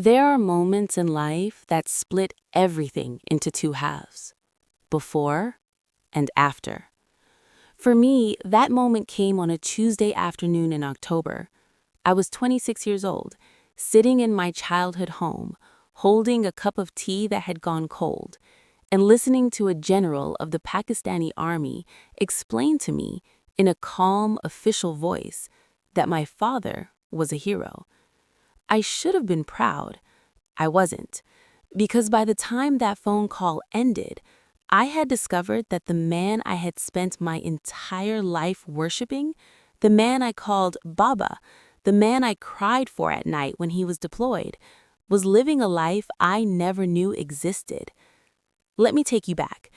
There are moments in life that split everything into two halves, before and after. For me, that moment came on a Tuesday afternoon in October. I was 26 years old, sitting in my childhood home, holding a cup of tea that had gone cold, and listening to a general of the Pakistani army explain to me, in a calm, official voice, that my father was a hero. I should have been proud. I wasn't, because by the time that phone call ended, I had discovered that the man I had spent my entire life worshiping, the man I called Baba, the man I cried for at night when he was deployed, was living a life I never knew existed. Let me take you back,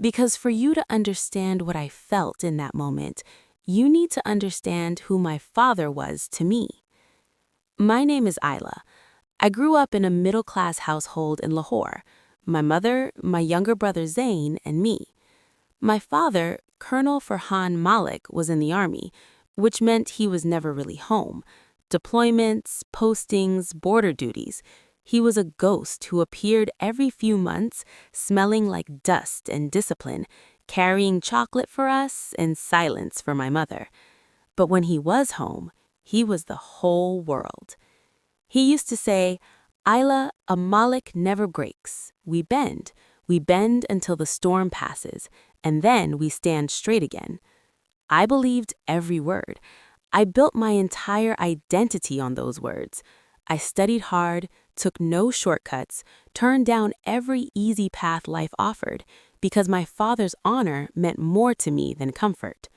because for you to understand what I felt in that moment, you need to understand who my father was to me. My name is Isla. I grew up in a middle-class household in Lahore. My mother, my younger brother Zain, and me. My father, Colonel Farhan Malik, was in the army, which meant he was never really home. Deployments, postings, border duties. He was a ghost who appeared every few months, smelling like dust and discipline, carrying chocolate for us and silence for my mother. But when he was home, he was the whole world. He used to say, "Isla, a Malik never breaks. We bend until the storm passes, and then we stand straight again." I believed every word. I built my entire identity on those words. I studied hard, took no shortcuts, turned down every easy path life offered, because my father's honor meant more to me than comfort.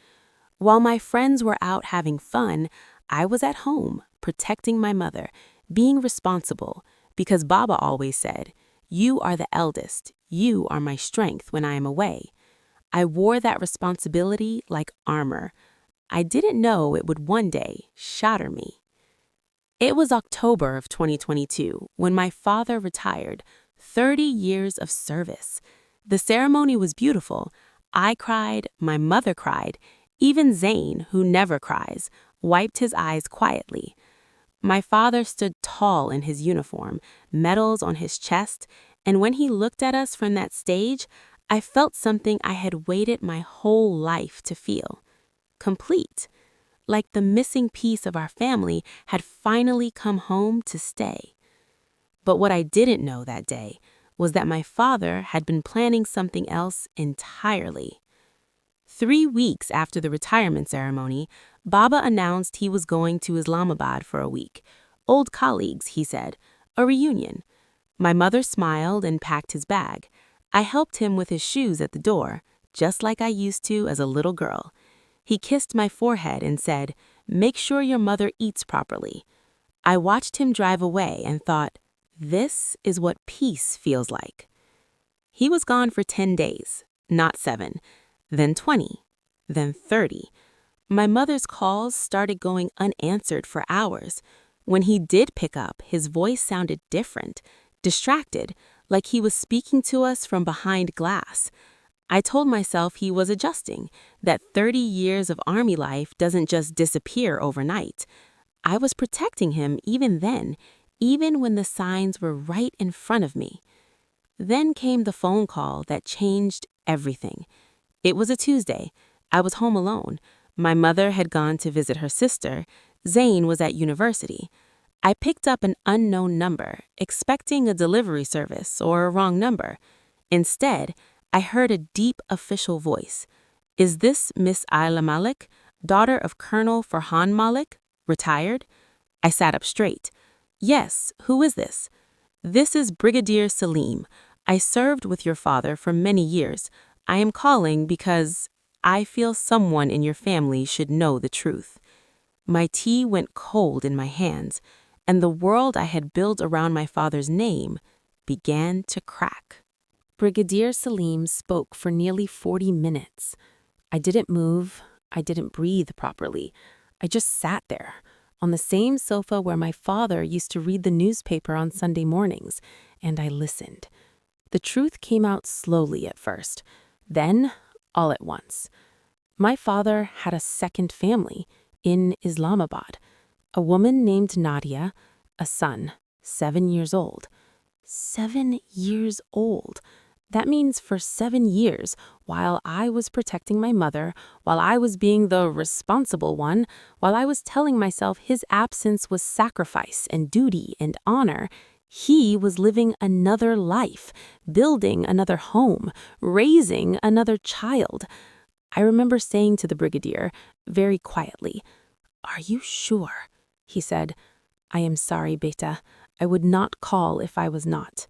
While my friends were out having fun, I was at home, protecting my mother, being responsible, because Baba always said, "You are the eldest, you are my strength when I am away." I wore that responsibility like armor. I didn't know it would one day shatter me. It was October of 2022 when my father retired, 30 years of service. The ceremony was beautiful. I cried, my mother cried, even Zain, who never cries, wiped his eyes quietly. My father stood tall in his uniform, medals on his chest, and when he looked at us from that stage, I felt something I had waited my whole life to feel. Complete. Like the missing piece of our family had finally come home to stay. But what I didn't know that day was that my father had been planning something else entirely. 3 weeks after the retirement ceremony, Baba announced he was going to Islamabad for a week. Old colleagues, he said, a reunion. My mother smiled and packed his bag. I helped him with his shoes at the door, just like I used to as a little girl. He kissed my forehead and said, "Make sure your mother eats properly." I watched him drive away and thought, this is what peace feels like. He was gone for 10 days, not 7, then 20, then 30. My mother's calls started going unanswered for hours. When he did pick up, his voice sounded different, distracted, like he was speaking to us from behind glass. I told myself he was adjusting, that 30 years of army life doesn't just disappear overnight. I was protecting him even then, even when the signs were right in front of me. Then came the phone call that changed everything. It was a Tuesday. I was home alone. My mother had gone to visit her sister. Zain was at university. I picked up an unknown number, expecting a delivery service or a wrong number. Instead, I heard a deep official voice. "Is this Miss Isla Malik, daughter of Colonel Farhan Malik, retired?" I sat up straight. "Yes, who is this?" "This is Brigadier Salim. I served with your father for many years. I am calling because I feel someone in your family should know the truth." My tea went cold in my hands, and the world I had built around my father's name began to crack. Brigadier Salim spoke for nearly 40 minutes. I didn't move. I didn't breathe properly. I just sat there, on the same sofa where my father used to read the newspaper on Sunday mornings, and I listened. The truth came out slowly at first, then all at once. My father had a second family in Islamabad, a woman named Nadia, a son, 7 years old. 7 years old. That means for 7 years, while I was protecting my mother, while I was being the responsible one, while I was telling myself his absence was sacrifice and duty and honor, he was living another life, building another home, raising another child. I remember saying to the brigadier, very quietly, "Are you sure?" He said, "I am sorry, Beta. I would not call if I was not."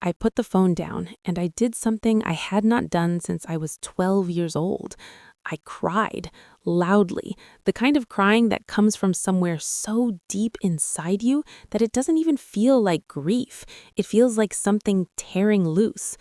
I put the phone down, and I did something I had not done since I was 12 years old. I cried, loudly, the kind of crying that comes from somewhere so deep inside you that it doesn't even feel like grief. It feels like something tearing loose.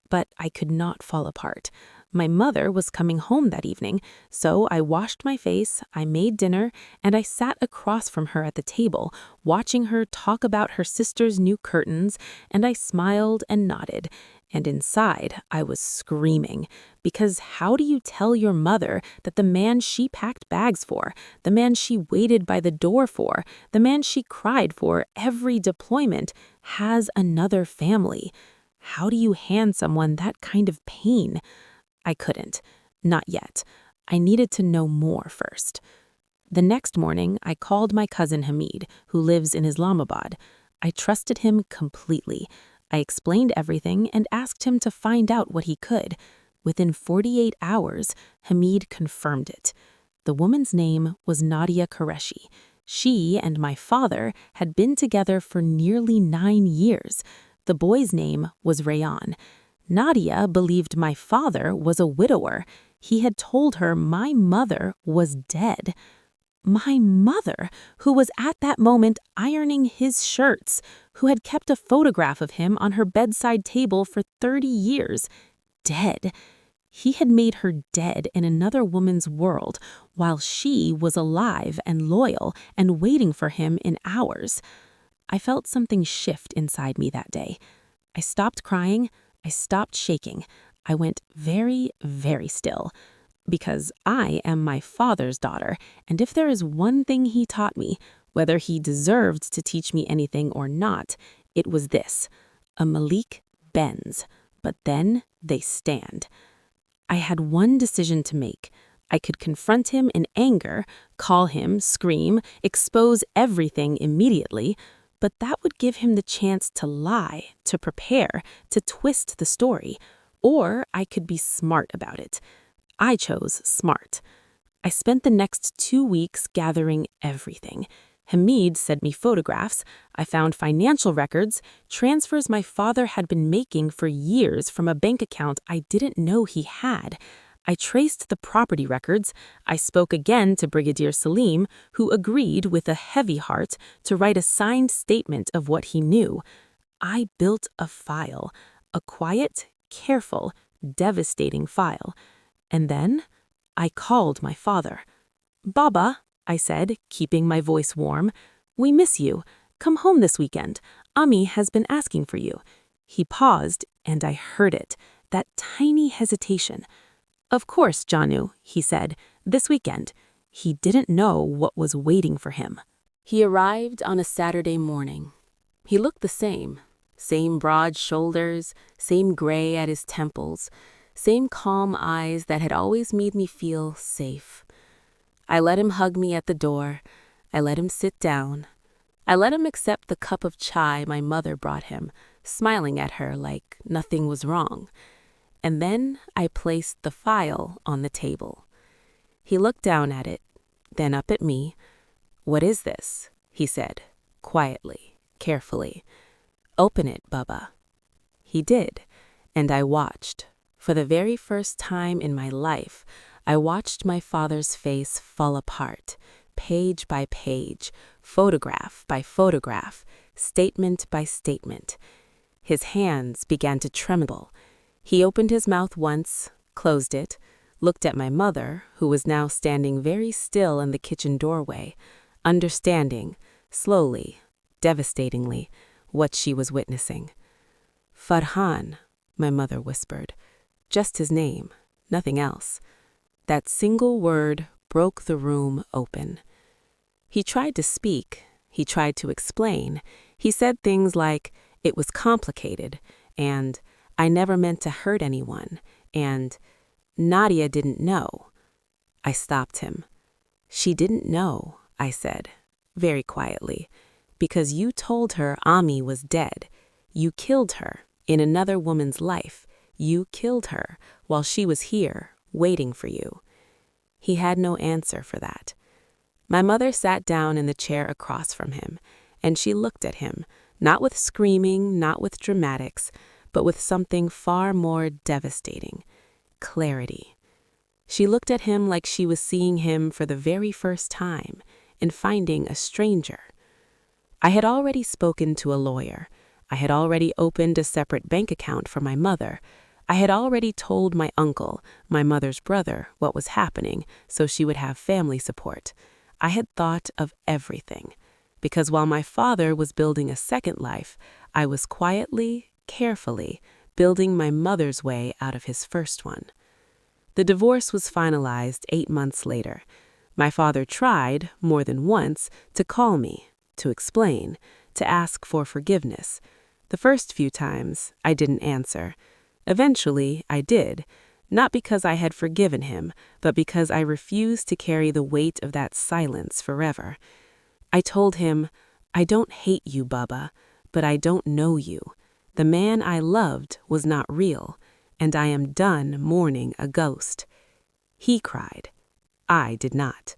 But I could not fall apart. My mother was coming home that evening, so I washed my face, I made dinner, and I sat across from her at the table, watching her talk about her sister's new curtains, and I smiled and nodded. And inside, I was screaming, because how do you tell your mother that the man she packed bags for, the man she waited by the door for, the man she cried for every deployment, has another family? How do you hand someone that kind of pain? I couldn't. Not yet. I needed to know more first. The next morning, I called my cousin Hamid, who lives in Islamabad. I trusted him completely. I explained everything and asked him to find out what he could. Within 48 hours, Hamid confirmed it. The woman's name was Nadia Qureshi. She and my father had been together for nearly 9 years. The boy's name was Rayan. Nadia believed my father was a widower. He had told her my mother was dead. My mother, who was at that moment ironing his shirts, who had kept a photograph of him on her bedside table for 30 years, dead. He had made her dead in another woman's world, while she was alive and loyal and waiting for him in ours. I felt something shift inside me that day. I stopped crying. I stopped shaking. I went very, very still. Because I am my father's daughter, and if there is one thing he taught me, whether he deserved to teach me anything or not, it was this: a Malik bends, but then they stand. I had one decision to make. I could confront him in anger, call him, scream, expose everything immediately, but that would give him the chance to lie, to prepare, to twist the story. Or I could be smart about it. I chose smart. I spent the next 2 weeks gathering everything. Hamid sent me photographs. I found financial records, transfers my father had been making for years from a bank account I didn't know he had. I traced the property records. I spoke again to Brigadier Salim, who agreed with a heavy heart to write a signed statement of what he knew. I built a file, a quiet, careful, devastating file. And then I called my father. "Baba," I said, keeping my voice warm, "we miss you. Come home this weekend. Ami has been asking for you." He paused, and I heard it, that tiny hesitation. "Of course, Janu," he said, "this weekend." He didn't know what was waiting for him. He arrived on a Saturday morning. He looked the same broad shoulders, same gray at his temples, same calm eyes that had always made me feel safe. I let him hug me at the door. I let him sit down. I let him accept the cup of chai my mother brought him, smiling at her like nothing was wrong. And then I placed the file on the table. He looked down at it, then up at me. "What is this?" he said, quietly, carefully. "Open it, Baba." He did, and I watched. For the very first time in my life, I watched my father's face fall apart, page by page, photograph by photograph, statement by statement. His hands began to tremble. He opened his mouth once, closed it, looked at my mother, who was now standing very still in the kitchen doorway, understanding, slowly, devastatingly, what she was witnessing. "Farhan," my mother whispered. Just his name, nothing else. That single word broke the room open. He tried to speak. He tried to explain. He said things like, "It was complicated," and "I never meant to hurt anyone," and "Nadia didn't know." I stopped him. "She didn't know," I said, very quietly, "because you told her Ami was dead. You killed her in another woman's life. You killed her while she was here, waiting for you." He had no answer for that. My mother sat down in the chair across from him, and she looked at him, not with screaming, not with dramatics, but with something far more devastating: clarity. She looked at him like she was seeing him for the very first time and finding a stranger. I had already spoken to a lawyer. I had already opened a separate bank account for my mother. I had already told my uncle, my mother's brother, what was happening so she would have family support. I had thought of everything, because while my father was building a second life, I was quietly, carefully building my mother's way out of his first one. The divorce was finalized 8 months later. My father tried, more than once, to call me, to explain, to ask for forgiveness. The first few times, I didn't answer. Eventually, I did, not because I had forgiven him, but because I refused to carry the weight of that silence forever. I told him, "I don't hate you, Baba, but I don't know you. The man I loved was not real, and I am done mourning a ghost." He cried. I did not.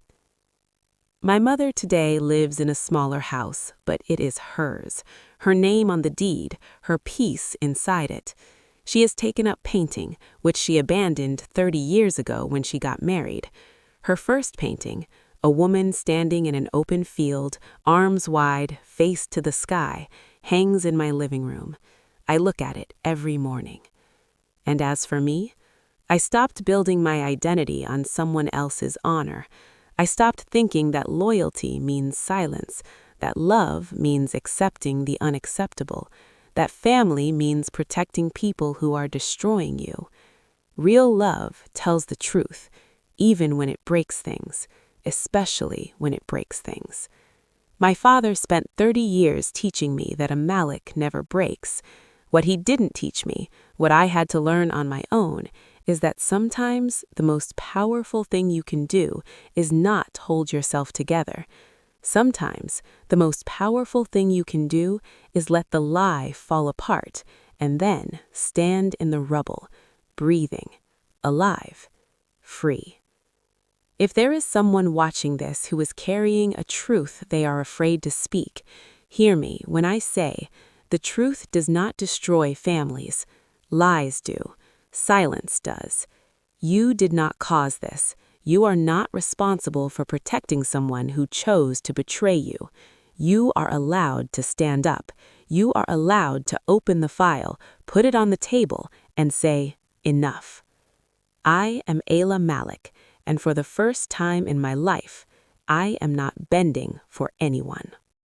My mother today lives in a smaller house, but it is hers. Her name on the deed, her peace inside it. She has taken up painting, which she abandoned 30 years ago when she got married. Her first painting, a woman standing in an open field, arms wide, face to the sky, hangs in my living room. I look at it every morning. And as for me, I stopped building my identity on someone else's honor. I stopped thinking that loyalty means silence, that love means accepting the unacceptable, that family means protecting people who are destroying you. Real love tells the truth, even when it breaks things, especially when it breaks things. My father spent 30 years teaching me that a Malik never breaks. What he didn't teach me, what I had to learn on my own, is that sometimes the most powerful thing you can do is not hold yourself together. Sometimes the most powerful thing you can do is let the lie fall apart and then stand in the rubble, breathing, alive, free. If there is someone watching this who is carrying a truth they are afraid to speak, hear me when I say the truth does not destroy families. Lies do. Silence does. You did not cause this. You are not responsible for protecting someone who chose to betray you. You are allowed to stand up. You are allowed to open the file, put it on the table, and say, "Enough." I am Ayla Malik, and for the first time in my life, I am not bending for anyone.